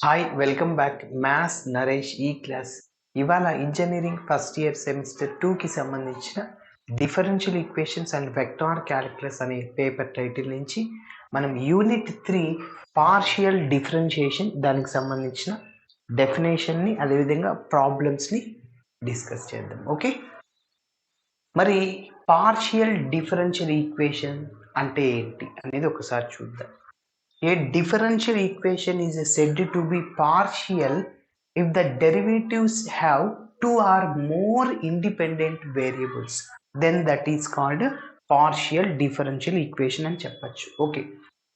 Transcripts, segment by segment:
Hi welcome back maths Naresh ఈ class. ఇవాళ engineering first year semester 2కి సంబంధించిన differential equations and vector calculus అనే పేపర్ టైటిల్ నుంచి మనం యూనిట్ 3 పార్షియల్ డిఫరెన్షియేషన్ దానికి సంబంధించిన డెఫినేషన్ని అదేవిధంగా ప్రాబ్లమ్స్ని డిస్కస్ చేద్దాం. ఓకే, మరి పార్షియల్ డిఫరెన్షియల్ ఈక్వేషన్ అంటే ఏంటి అనేది ఒకసారి చూద్దాం. A differential equation is said to be partial if the derivatives have two or more independent variables. Then that is called partial differential equation అని చెప్పచ్చు. ఓకే,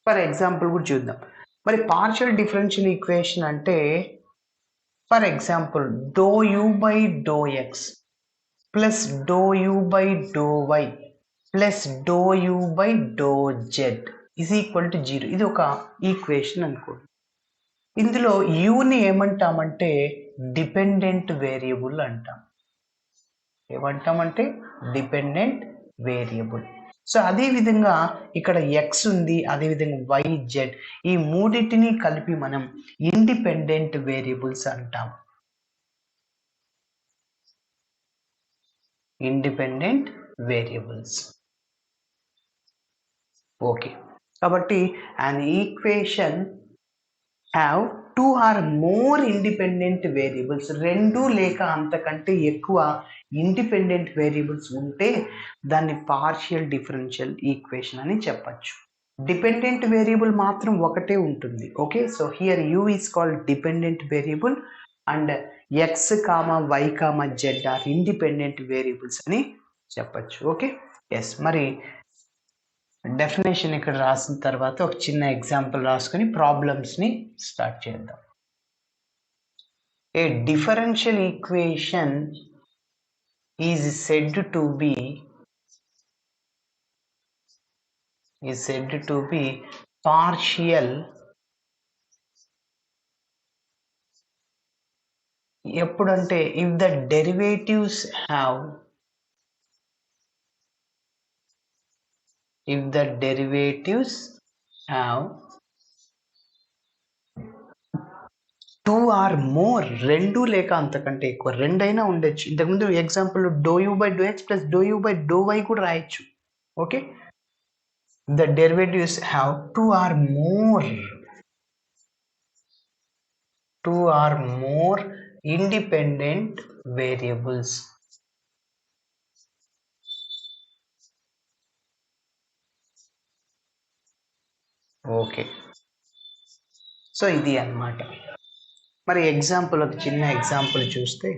ఫర్ ఎగ్జాంపుల్ కూడా చూద్దాం. మరి పార్షియల్ డిఫరెన్షియల్ ఈక్వేషన్ అంటే for example do u by do x plus do u by do y plus do u by do z is equal to 0. ఇది ఒక equation అనుకోండి. ఇందులో యూని ఏమంటామంటే డిపెండెంట్ వేరియబుల్ అంటాం. ఏమంటామంటే డిపెండెంట్ వేరియబుల్. సో అదేవిధంగా ఇక్కడ ఎక్స్ ఉంది, అదేవిధంగా వై జెడ్, ఈ మూడింటిని కలిపి మనం ఇండిపెండెంట్ వేరియబుల్స్ అంటాం. Independent variables. ఓకే, కాబట్టి an equation have two or more independent variables, రెండు లేక అంతకంటే ఎక్కువ ఇండిపెండెంట్ వేరియబుల్స్ ఉంటే దాన్ని పార్షియల్ డిఫరెన్షియల్ ఈక్వేషన్ అని చెప్పచ్చు. డిపెండెంట్ వేరియబుల్ మాత్రం ఒకటే ఉంటుంది. Okay, so here u is called dependent variable and x comma y comma z are independent variables అని చెప్పచ్చు. Okay, yes. మరి డెఫినేషన్ ఇక్కడ రాసిన తర్వాత ఒక చిన్న ఎగ్జాంపుల్ రాసుకొని ప్రాబ్లమ్స్ని స్టార్ట్ చేద్దాం. A differential equation is said to be partial ఎప్పుడంటే if the derivatives have two or more, రెండు లేక అంతకంటే ఎక్కువ, రెండైనా ఉండొచ్చు. ఇంతకుముందు example do u by do x plus do u by do y కూడా రాయొచ్చు. Okay, the derivatives have two or more independent variables. Okay, so ఇది అన్నమాట. మరి ఎగ్జాంపుల్, ఒక చిన్న ఎగ్జాంపుల్ చూస్తే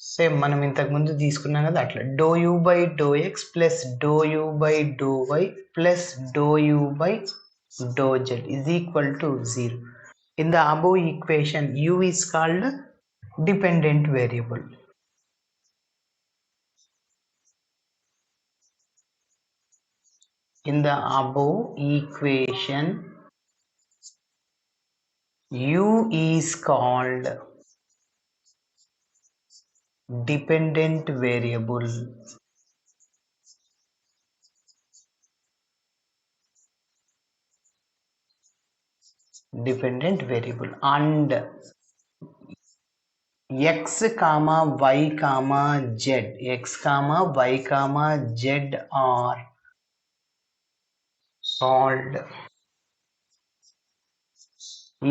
సేమ్ మనం ఇంతకుముందు తీసుకున్నాం కదా అట్లా do u by do x plus do u by do y plus do u by do z is equal to 0. In the above equation u is called dependent variable. In the above equation, u is called dependent variable. And x comma y comma z are called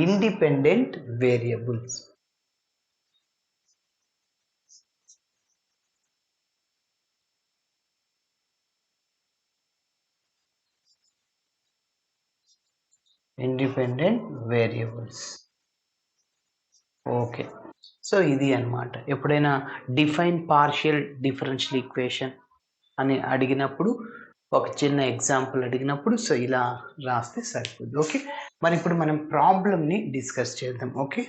independent variables. Okay, so ఇది అన్నమాట. ఎప్పుడైనా define partial differential equation అని అడిగినప్పుడు, ఒక చిన్న example అడిగినప్పుడు so ఇలా రాస్తే సరిపోద్ది. ఓకే, మరి ఇప్పుడు మనం ప్రాబ్లమ్ని డిస్కస్ చేద్దాం. ఓకే,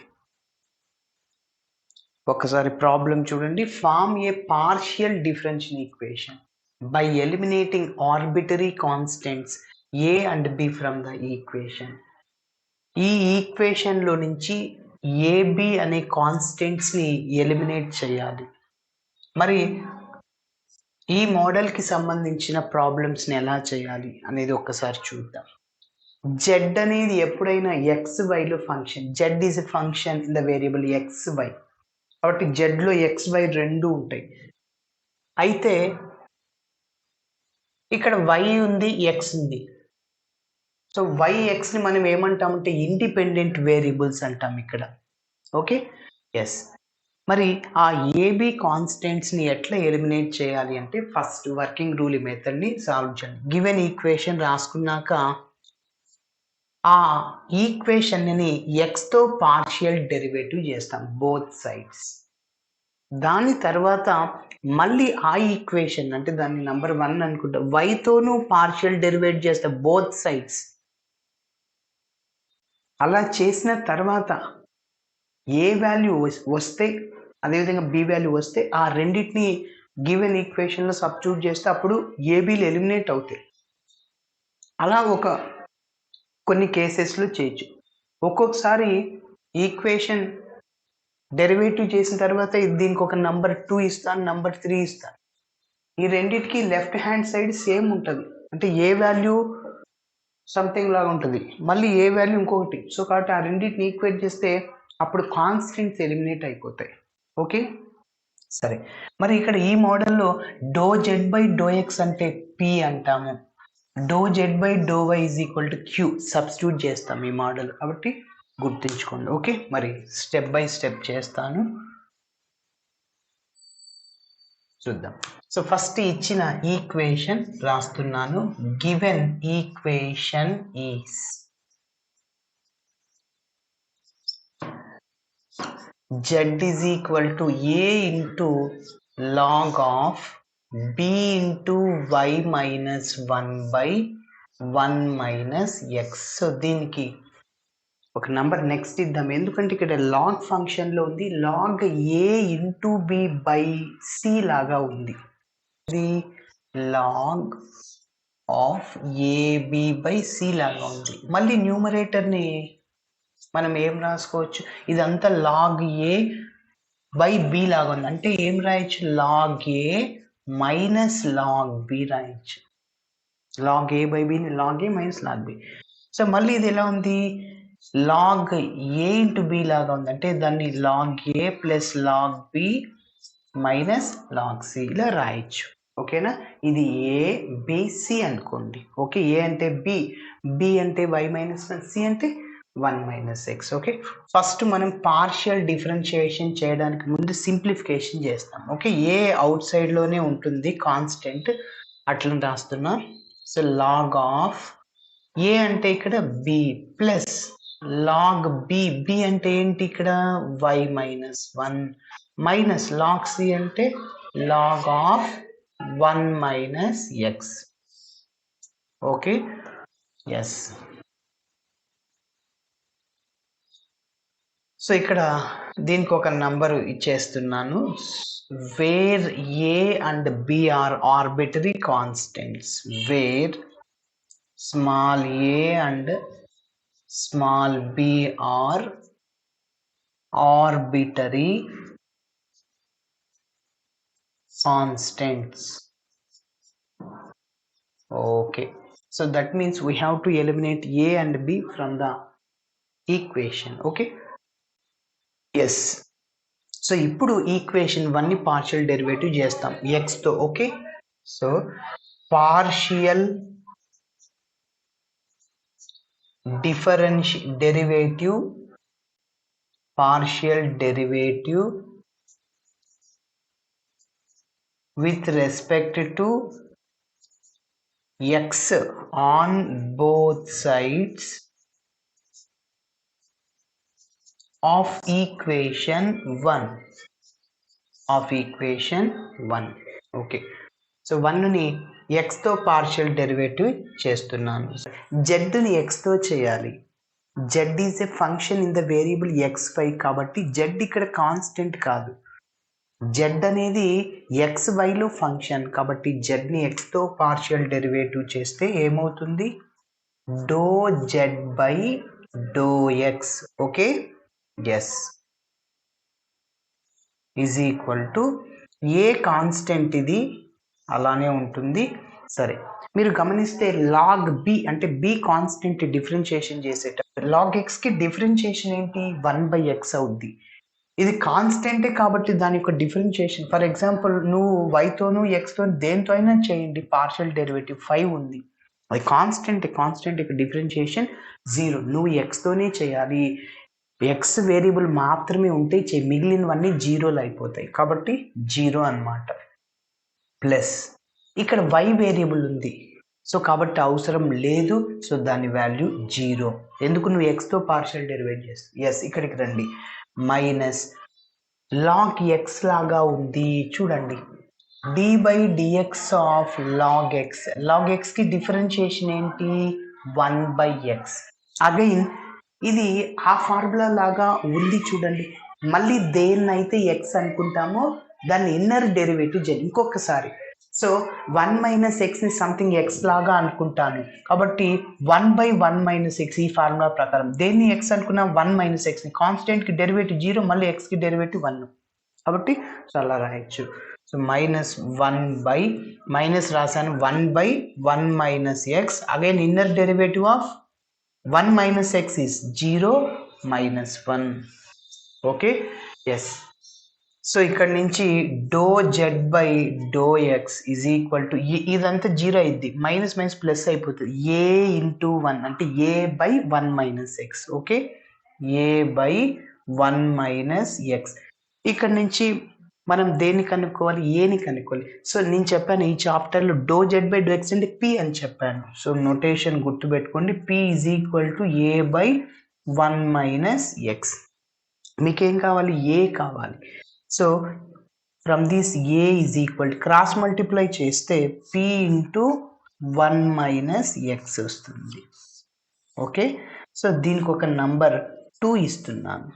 ఒకసారి ప్రాబ్లం చూడండి. Form a partial differential equation by eliminating arbitrary constants a and b from the equation. ఈ ఈక్వేషన్లో నుంచి ఏబి అనే కాన్స్టెంట్స్ని ఎలిమినేట్ చేయాలి. మరి ఈ మోడల్కి సంబంధించిన ప్రాబ్లమ్స్ని ఎలా చేయాలి అనేది ఒక్కసారి చూద్దాం. జెడ్ అనేది ఎప్పుడైనా ఎక్స్ వైలో function, z is a function in the variable x y, కాబట్టి జెడ్లో ఎక్స్ వై రెండు ఉంటాయి. అయితే ఇక్కడ వై ఉంది, ఎక్స్ ఉంది. సో వై ఎక్స్ని మనం ఏమంటామంటే ఇండిపెండెంట్ వేరియబుల్స్ అంటాం ఇక్కడ. Okay, yes. మరి ఆ ఏబి కాన్స్టెంట్స్ని ఎట్లా ఎలిమినేట్ చేయాలి అంటే ఫస్ట్ వర్కింగ్ రూల్ మెథడ్ని సాల్వ్ చేయండి. గివెన్ ఈక్వేషన్ రాసుకున్నాక ఆ ఈక్వేషన్ని ఎక్స్తో పార్షియల్ డెరివేటివ్ చేస్తాం బోత్ సైడ్స్. దాని తర్వాత మళ్ళీ ఆ ఈక్వేషన్ అంటే దాన్ని నంబర్ 1 అనుకుంటా, వైతోనూ పార్షియల్ డెరివేట్ చేస్తాం బోత్ సైడ్స్. అలా చేసిన తర్వాత ఏ వాల్యూ వస్తే అదేవిధంగా బి వాల్యూ వస్తే ఆ రెండింటిని గివెన్ ఈక్వేషన్లో సబ్స్టిట్యూట్ చేస్తే అప్పుడు ఏబీలు ఎలిమినేట్ అవుతాయి. అలా కొన్ని కేసెస్లో చేయొచ్చు. ఒక్కొక్కసారి ఈక్వేషన్ డెరివేటివ్ చేసిన తర్వాత దీనికి ఒక నంబర్ 2 ఇస్తాను, నంబర్ 3 ఇస్తాను. ఈ రెండింటికి లెఫ్ట్ హ్యాండ్ సైడ్ సేమ్ ఉంటుంది, అంటే ఏ వాల్యూ సంథింగ్ లాగా ఉంటుంది, మళ్ళీ ఏ వాల్యూ ఇంకొకటి. సో కాబట్టి ఆ రెండింటిని ఈక్వేట్ చేస్తే అప్పుడు కాన్స్టెంట్స్ ఎలిమినేట్ అయిపోతాయి. ఓకే, సరే. మరి ఇక్కడ ఈ మోడల్లో do z by do x అంటే పి అంటాము, do z by do y is equal to q substitute చేస్తాం ఈ మోడల్. కాబట్టి గుర్తుంచుకోండి. ఓకే, మరి స్టెప్ బై స్టెప్ చేస్తాను, చూద్దాం. సో ఫస్ట్ ఇచ్చిన ఈక్వేషన్ రాస్తున్నాను. Given equation is z is equal to a into log of b into y minus 1 by 1 minus x. So దీనికి ఒక నంబర్ నెక్స్ట్ ఇద్దాం, ఎందుకంటే ఇక్కడ లాగ్ ఫంక్షన్లో ఉంది, log a into b by c లాగా ఉంది. ఇది log of ab by c లాగా ఉంది. మళ్ళీ న్యూమరేటర్ని మనం ఏం రాసుకోవచ్చు, ఇదంతా లాగ్ ఏ బై బి లాగా ఉంది, అంటే ఏం రాయొచ్చు, log a minus log b రాయొచ్చు. లాగ్ ఏ బై బిని log a minus log b. So మళ్ళీ ఇది ఎలా ఉంది, లాగ్ ఏ ఇంటూ బి లాగా ఉంది, అంటే దాన్ని log a plus log b minus log c ఇలా రాయొచ్చు. ఓకేనా, ఇది ఏ బి సి అనుకోండి. ఓకే, ఏ అంటే బి, బి అంటే వై మైనస్ సి అంటే 1 మైనస్ ఎక్స్. ఓకే, ఫస్ట్ మనం పార్షియల్ డిఫరెన్షియేషన్ చేయడానికి ముందు సింప్లిఫికేషన్ చేస్తాం. ఓకే, ఏ అవుట్ సైడ్లోనే ఉంటుంది కాన్స్టెంట్, అట్లా రాస్తున్నా. సో లాగ్ ఆఫ్ ఏ అంటే ఇక్కడ b plus log b, b అంటే ఏంటి ఇక్కడ y minus 1 minus log c అంటే log of 1 minus x. Okay, yes. So ఇక్కడ దీనికి ఒక నంబరు ఇచ్చేస్తున్నాను, where a and b are arbitrary constants, where small a and small b are arbitrary constants. Okay, so that means we have to eliminate a and b from the equation. Okay, yes. So ఇప్పుడు equation 1 ని partial derivative చేస్తాం x తో. Okay, so partial derivative with respect to x on both sides of equation 1. Okay, so 1ని x తో partial derivative చేస్తున్నాను. z ని x తో చేయాలి. z is a function in the variable xy, కాబట్టి z ఇక్కడ కాన్స్టెంట్ కాదు, z అనేది xyలో ఫంక్షన్, కాబట్టి z ని x తో పార్షియల్ డెరివేటివ్ చేస్తే ఏమవుతుంది, do z by do x. Okay, yes, is equal to a constant, ఇది అలానే ఉంటుంది. సరే, మీరు గమనిస్తే లాగ్ బి అంటే బి కాన్స్టెంట్ డిఫరెన్షియేషన్ చేసేటప్పుడు లాగ్ ఎక్స్కి డిఫరెన్షియేషన్ ఏంటి 1/x అవుద్ది. ఇది కాన్స్టెంటే కాబట్టి దాని యొక్క డిఫరెన్షియేషన్ ఫర్ ఎగ్జాంపుల్ నువ్వు వైతోను ఎక్స్తో దేంతో అయినా చేయండి పార్షియల్ డెరివేటివ్ 5 ఉంది. అది కాన్స్టెంట్ యొక్క డిఫరెన్షియేషన్ 0. నువ్వు ఎక్స్తోనే చేయాలి. ఎక్స్ వేరియబుల్ మాత్రమే ఉంటే మిగిలినవన్నీ జీరోలు అయిపోతాయి కాబట్టి 0 అన్నమాట. ప్లస్ ఇక్కడ y వేరియబుల్ ఉంది సో కాబట్టి అవసరం లేదు. సో దాని వాల్యూ 0. ఎందుకు నువ్వు ఎక్స్తో పార్షియల్ డెరివేట్ చేస్తావు. ఎస్ ఇక్కడికి రండి. మైనస్ లాగ్ ఎక్స్ లాగా ఉంది చూడండి. d/dx of log x. Log ఎక్స్కి డిఫరెన్షియేషన్ ఏంటి 1/x. అగైన్ ఇది ఆ ఫార్ములా లాగా ఉంది చూడండి. మళ్ళీ దేన్నైతే ఎక్స్ అనుకుంటామో దాన్ని ఇన్నర్ డెరివేటివ్ చేయాలి ఇంకొకసారి. సో 1 - x ని సంథింగ్ ఎక్స్ లాగా అనుకుంటాను కాబట్టి 1/1 - x ఈ ఫార్ములా ప్రకారం దేన్ని ఎక్స్ అనుకున్నాం 1 - x ని కాన్స్టెంట్కి డెరివేటివ్ 0 మళ్ళీ ఎక్స్కి డెరివేటివ్ 1 కాబట్టి సో అలా రాయొచ్చు. సో -1 మైనస్ రాశాను 1/1 - x again inner derivative of 1 - x is 0 - 1. Okay yes. So ఇక్కడ నుంచి ∂z/∂x ఈజ్ ఈక్వల్ టు ఇదంతా 0 అయింది మైనస్ మైనస్ ప్లస్ అయిపోతుంది a/1 అంటే a/1 - x. Okay a/1 - x. ఇక్కడ నుంచి మనం దేన్ని కనుక్కోవాలి ఏని కనుక్కోవాలి. సో నేను చెప్పాను ఈ చాప్టర్లో ∂z/∂x అంటే p అని చెప్పాను. సో నోటేషన్ గుర్తుపెట్టుకోండి p is equal to a/1 - x. మీకేం కావాలి ఏ కావాలి. So from this A is equal cross multiply చేస్తే p × 1 - x వస్తుంది. ఓకే సో దీనికి ఒక నంబర్ 2 ఇస్తున్నాను.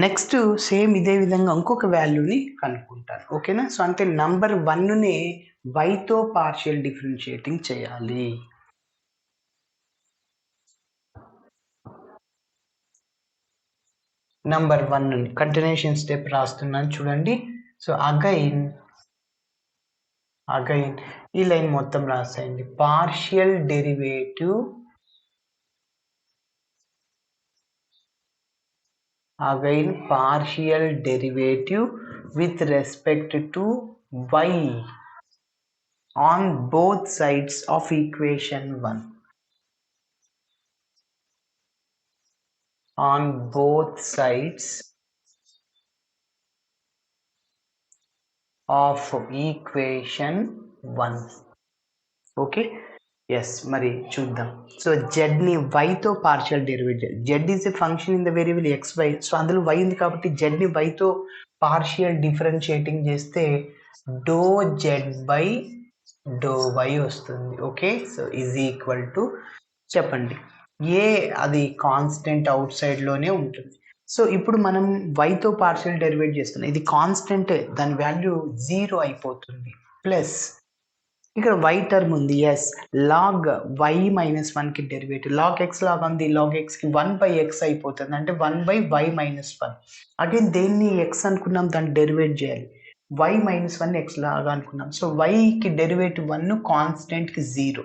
నెక్స్ట్ సేమ్ ఇదే విధంగా ఇంకొక వాల్యూని కనుక్కుంటాను. ఓకేనా. సో అంటే నంబర్ 1నే వైతో పార్షియల్ డిఫరెన్షియేటింగ్ చేయాలి. నంబర్ 1 కంటిన్యూషన్ స్టెప్ రాస్తున్నాను చూడండి. సో అగైన్ ఈ లైన్ మొత్తం రాసేయండి. Partial derivative with respect to y on both sides of equation 1. On both sides of equation 1. Okay. Yes మరి చూద్దాం. సో జెడ్ని వైతో partial derivative z is a function in the variable xy. So అందులో y ఉంది కాబట్టి జెడ్ని వైతో partial differentiating చేస్తే ∂z/∂y వస్తుంది. Okay so is equal to చెప్పండి ఏ అది కాన్స్టెంట్ అవుట్ సైడ్లోనే ఉంటుంది. సో ఇప్పుడు మనం వైతో పార్షియల్ డెరివేట్ చేస్తున్నాం. ఇది కాన్స్టెంటే దాని వాల్యూ 0 అయిపోతుంది. ప్లస్ ఇక్కడ y టర్మ్ ఉంది. ఎస్ లాగ్ y - 1కి డెరివేటివ్ లాగ్ x లాగా ఉంది. లాగ్ xకి 1/x అయిపోతుంది అంటే 1/y - 1. అగైన్ దేన్ని x అనుకున్నాం దాన్ని డెరివేట్ చేయాలి. y - 1 x లాగా అనుకున్నాం. సో yకి డెరివేటివ్ 1 కాన్స్టెంట్కి 0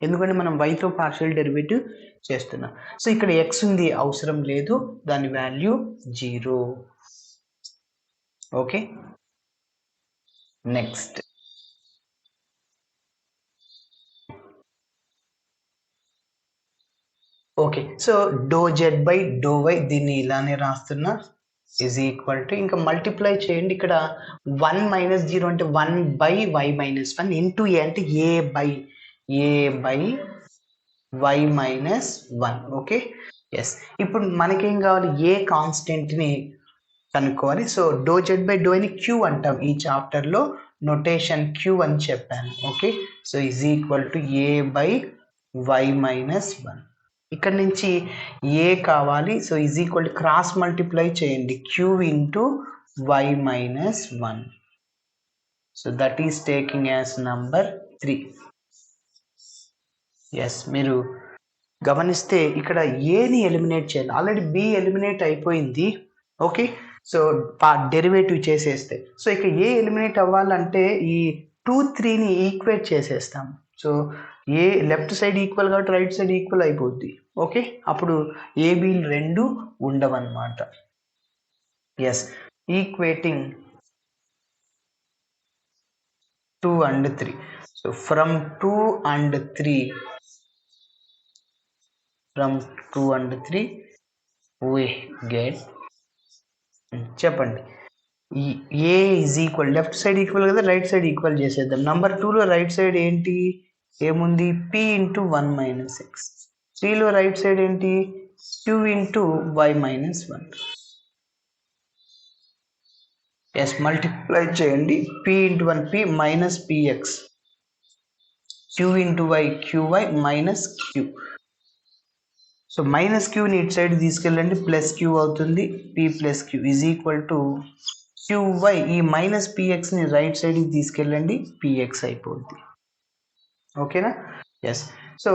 ఎందుకంటే మనం వైతో పార్షియల్ డెరివేటివ్ చేస్తున్నాం. సో ఇక్కడ x ఉంది అవసరం లేదు దాని value 0. Okay next okay so ∂z/∂y దీన్ని ఇలానే రాస్తున్నా ఈజ్ ఈక్వల్ టు ఇంకా మల్టిప్లై చేయండి. ఇక్కడ 1 - 0 అంటే 1/y - 1 ఇంటూ ఏ అంటే a/y - 1. ఓకే ఎస్ ఇప్పుడు మనకేం కావాలి ఏ కాన్స్టెంట్ని కనుక్కోవాలి. సో ∂z/∂yని q అంటాం. ఈ చాప్టర్లో నొటేషన్ q అని చెప్పాను. Okay so is equal to a/y - 1. ఇక్కడ నుంచి ఏ కావాలి. So is equal to cross multiply చేయండి q × y - 1. So that is taking as number 3. Yes మీరు గమనిస్తే ఇక్కడ ఏని ఎలిమినేట్ చేయాలి. ఆల్రెడీ బి ఎలిమినేట్ అయిపోయింది. ఓకే సో డెరివేటివ్ చేసేస్తే సో ఇక్కడ ఏ ఎలిమినేట్ అవ్వాలంటే ఈ 2 3ని ఈక్వేట్ చేసేస్తాం. So a left side equal కాబట్టి రైట్ సైడ్ ఈక్వల్ అయిపోద్ది. ఓకే, అప్పుడు ఏబీలు 2 ఉండవన్నమాట. Yes, equating 2 and 3. So from 2 and 3 we get చెప్పండి a is equal, left side equal కదా, రైట్ సైడ్ ఈక్వల్ చేసేద్దాం. నంబర్ 2లో రైట్ సైడ్ ఏంటి, ఏముంది, p ఇంటూ 1 మైనస్ ఎక్స్. 3లో రైట్ సైడ్ ఏంటి, q into y minus 1. Yes, multiply చేయండి. p into 1 p minus px, q into y qy minus q. So minus క్యూని ఇటు side తీసుకెళ్ళండి, ప్లస్ క్యూ అవుతుంది. p plus q is equal to qy. ఈ minus pxని right సైడ్కి తీసుకెళ్ళండి, px అయిపోద్ది. ఓకేనా? ఎస్. సో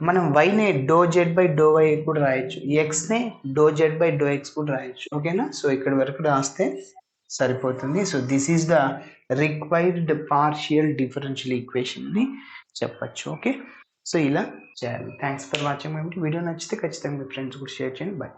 మనం వైనే do z by do y కూడా రాయొచ్చు, ఎక్స్నే do z by do x కూడా రాయొచ్చు. ఓకేనా? సో ఇక్కడ వరకు రాస్తే సరిపోతుంది. So this is the required partial differential ఈక్వేషన్ని చెప్పచ్చు. ఓకే, సో ఇలా చేయాలి. Thanks for watching my video. నచ్చితే ఖచ్చితంగా మీ ఫ్రెండ్స్ కూడా షేర్ చేయండి. బాయ్.